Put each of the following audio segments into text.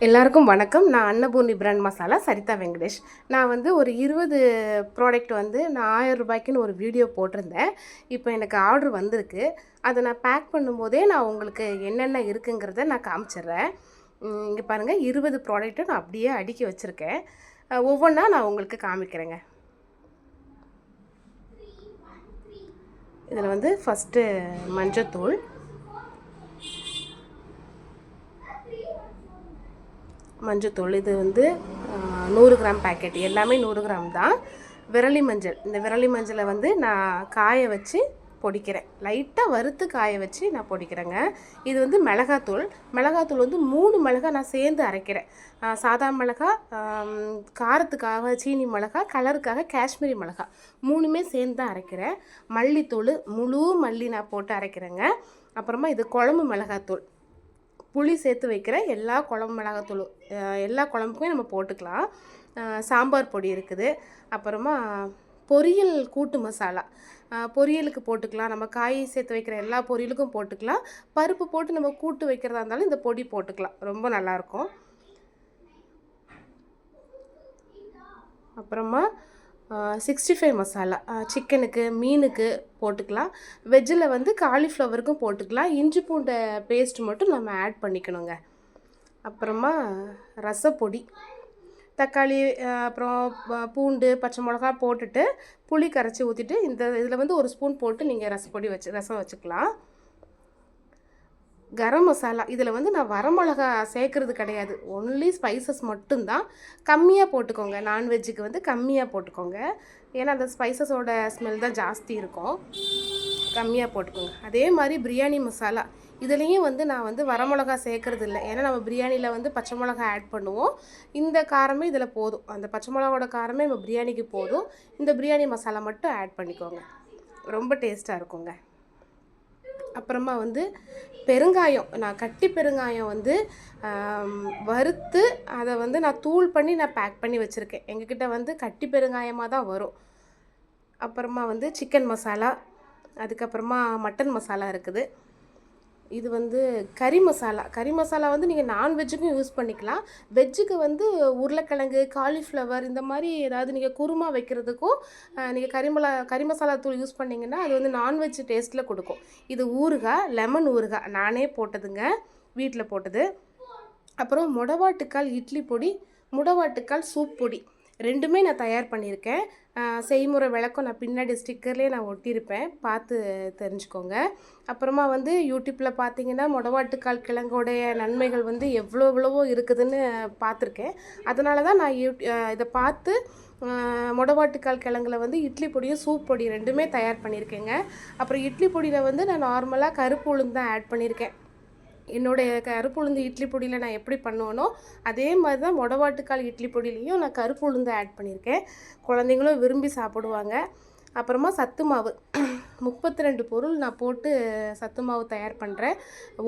எல்லாருக்கும் வணக்கம். நான் அன்னபூர்ணி பிராண்ட் மசாலா சரிதா வெங்கடேஷ். நான் வந்து ஒரு 20 ப்ராடக்ட் வந்து நான் ரூ. 1000க்குன்னு ஒரு வீடியோ போட்டிருந்தேன். இப்போ எனக்கு ஆர்டர் வந்திருக்கு. அதை நான் பேக் பண்ணும்போதே நான் உங்களுக்கு என்னென்ன இருக்குங்கிறத நான் காமிச்சிடுறேன். இங்கே பாருங்கள், 20 ப்ராடக்ட்டும் நான் அப்படியே அடுக்கி வச்சுருக்கேன். ஒவ்வொன்றா நான் உங்களுக்கு காமிக்கிறேங்க. இதில் வந்து ஃபஸ்ட்டு மஞ்சத்தூள், மஞ்சத்தூள் இது வந்து 100 கிராம் பேக்கெட், எல்லாமே 100 கிராம் தான். விரலி மஞ்சள், இந்த விரலி மஞ்சளை வந்து நான் காய வச்சு பொடிக்கிறேன். லைட்டாக வறுத்து காய வச்சு நான் பொடிக்கிறேங்க. இது வந்து மிளகாத்தூள். மிளகாத்தூள் வந்து 3 மிளகா நான் சேர்ந்து அரைக்கிறேன். சாதா மிளகா, காரத்துக்காக சீனி மிளகா, கலருக்காக காஷ்மீரி மிளகா, 3மே சேர்ந்து தான் அரைக்கிறேன். மல்லித்தூள், முழு மல்லி நான் போட்டு அரைக்கிறேங்க. அப்புறமா இது குழம்பு மிளகாத்தூள், புளி சேர்த்து வைக்கிற எல்லா குழம்பு மிளகாத்தூள், எல்லா குழம்புக்குமே நம்ம போட்டுக்கலாம். சாம்பார் பொடி இருக்குது. அப்புறமா பொரியல் கூட்டு மசாலா, பொரியலுக்கு போட்டுக்கலாம். நம்ம காய் சேர்த்து வைக்கிற எல்லா பொரியலுக்கும் போட்டுக்கலாம். பருப்பு போட்டு நம்ம கூட்டு வைக்கிறதா இருந்தாலும் இந்த பொடி போட்டுக்கலாம், ரொம்ப நல்லாயிருக்கும். அப்புறமா 65 மசாலா, சிக்கனுக்கு மீனுக்கு போட்டுக்கலாம். வெஜ்ஜில் வந்து காலிஃப்ளவருக்கும் போட்டுக்கலாம். இஞ்சி பூண்டை பேஸ்ட் மட்டும் நம்ம ஆட் பண்ணிக்கணுங்க. அப்புறமா ரசப்பொடி, தக்காளி, அப்புறம் பூண்டு, பச்சை மிளகா போட்டுட்டு புளி கரைச்சி ஊற்றிட்டு இதில் வந்து 1 ஸ்பூன் போட்டு நீங்கள் ரசம் வச்சுக்கலாம். கரம் மசாலா, இதில் வந்து நான் வரமிளகா சேர்க்குறது கிடையாது, ஒன்லி ஸ்பைசஸ் மட்டும்தான். கம்மியாக போட்டுக்கோங்க, நான்வெஜ்ஜுக்கு வந்து கம்மியாக போட்டுக்கோங்க. ஏன்னா அந்த ஸ்பைசஸோட ஸ்மெல் தான் ஜாஸ்தி இருக்கும், கம்மியாக போட்டுக்கோங்க. அதே மாதிரி பிரியாணி மசாலா, இதுலேயும் வந்து நான் வந்து வரமிளகா சேர்க்குறது இல்லை. ஏன்னா நம்ம பிரியாணியில் வந்து பச்சை மிளகா ஆட் பண்ணுவோம். இந்த காரமே இதில் போதும், அந்த பச்சை மிளகாவோட காரமே நம்ம பிரியாணிக்கு போதும். இந்த பிரியாணி மசாலா மட்டும் ஆட் பண்ணிக்கோங்க, ரொம்ப டேஸ்ட்டாக இருக்குங்க. அப்புறமா வந்து பெருங்காயம், நான் கட்டி பெருங்காயம் வந்து வறுத்து அதை வந்து நான் தூள் பண்ணி நான் பேக் பண்ணி வச்சுருக்கேன். எங்ககிட்ட வந்து கட்டி பெருங்காயமாக தான் வரும். அப்புறமா வந்து சிக்கன் மசாலா, அதுக்கப்புறமா மட்டன் மசாலா இருக்குது. இது வந்து கறி மசாலா. கறி மசாலா வந்து நீங்கள் நான்வெஜ்ஜுக்கும் யூஸ் பண்ணிக்கலாம். வெஜ்ஜுக்கு வந்து உருளைக்கிழங்கு, காலிஃப்ளவர், இந்த மாதிரி ஏதாவது நீங்கள் குருமா வைக்கிறதுக்கும் நீங்கள் கறி மசாலா தூள் யூஸ் பண்ணிங்கன்னா அது வந்து நான்வெஜ் டேஸ்ட்டில் கொடுக்கும். இது ஊறுகாய், லெமன் ஊறுகாய் நானே போட்டதுங்க, வீட்டில் போட்டது. அப்புறம் முடவாட்டுக்கால் இட்லி பொடி, முடவாட்டுக்கால் சூப் பொடி, 2மே நான் தயார் பண்ணியிருக்கேன். செய்முறை விளக்கம் நான் பின்னாடி ஸ்டிக்கர்லேயே நான் ஒட்டியிருப்பேன், பார்த்து தெரிஞ்சுக்கோங்க. அப்புறமா வந்து யூடியூப்பில் பார்த்தீங்கன்னா முடவாட்டுக்கால் கிழங்கோடைய நன்மைகள் வந்து எவ்வளவோ இருக்குதுன்னு பார்த்துருக்கேன். அதனால தான் நான் இதை பார்த்து முடவாட்டுக்கால் கிழங்குல வந்து இட்லி பொடியும் சூப் பொடி 2மே தயார் பண்ணியிருக்கேங்க. அப்புறம் இட்லி பொடியில் வந்து நான் நார்மலாக கருப்பு உளுந்து தான் ஆட் பண்ணியிருக்கேன். என்னுடைய கருப்பு உளுந்து இட்லி பொடியில் நான் எப்படி பண்ணுவேனோ அதே மாதிரி தான் முடவாட்டுக்கால் இட்லி பொடியிலையும் நான் கருப்பு உளுந்து ஆட் பண்ணியிருக்கேன். குழந்தைங்களும் விரும்பி சாப்பிடுவாங்க. அப்புறமா சத்து மாவு, 32 பொருள் நான் போட்டு சத்து மாவு தயார் பண்ணுறேன்.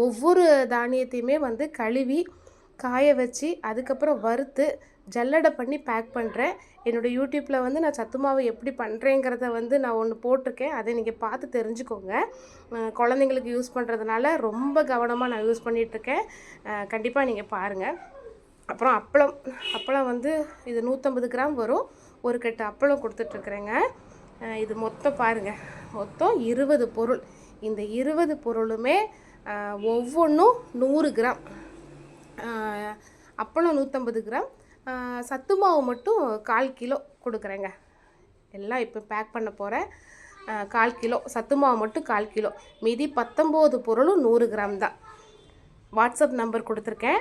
ஒவ்வொரு தானியத்தையுமே வந்து கழுவி காய வச்சு அதுக்கப்புறம் வறுத்து ஜல்லடை பண்ணி பேக் பண்ணுறேன். என்னோடய யூடியூப்பில் வந்து நான் சத்து மாவு எப்படி பண்ணுறேங்கிறத வந்து நான் ஒன்று போட்டிருக்கேன், அதை நீங்கள் பார்த்து தெரிஞ்சுக்கோங்க. குழந்தைங்களுக்கு யூஸ் பண்ணுறதுனால ரொம்ப கவனமாக நான் யூஸ் பண்ணிகிட்ருக்கேன், கண்டிப்பாக நீங்கள் பாருங்கள். அப்புறம் அப்பளம் வந்து இது 150 கிராம் வரும். ஒரு கட்டு அப்பளம் கொடுத்துட்ருக்குறேங்க. இது மொத்தம் பாருங்கள், மொத்தம் 20 பொருள். இந்த 20 பொருளுமே ஒவ்வொன்றும் 100 கிராம். அப்பளம் 150 கிராம், சத்து மாவு மட்டும் 1/4 கிலோ கொடுக்குறேங்க. எல்லாம் இப்போ பேக் பண்ண போகிறேன். 1/4 கிலோ சத்து மாவு மட்டும் 1/4 கிலோ, மீதி 19 பொருளும் 100 கிராம் தான். வாட்ஸ்அப் நம்பர் கொடுத்துருக்கேன்,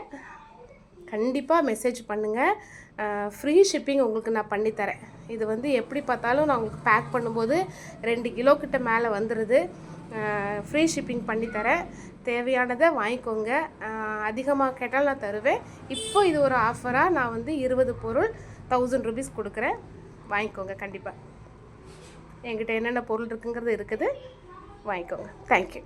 கண்டிப்பாக மெசேஜ் பண்ணுங்கள். ஃப்ரீ ஷிப்பிங் உங்களுக்கு நான் பண்ணித்தரேன். இது வந்து எப்படி பார்த்தாலும் நான் உங்களுக்கு பேக் பண்ணும்போது 2 கிலோ கிட்ட மேலே வந்துடுது. ஃப்ரீ ஷிப்பிங் பண்ணித்தரேன், தேவையானதை வாங்கிக்கோங்க. அதிகமாக கேட்டால் நான் தருவேன். இப்போ இது ஒரு ஆஃபராக நான் வந்து 20 பொருள் 1000 ரூபீஸ் கொடுக்குறேன், வாங்கிக்கோங்க. கண்டிப்பாக என்கிட்ட என்னென்ன பொருள் இருக்குங்கிறது இருக்குது, வாங்கிக்கோங்க. தேங்க்யூ.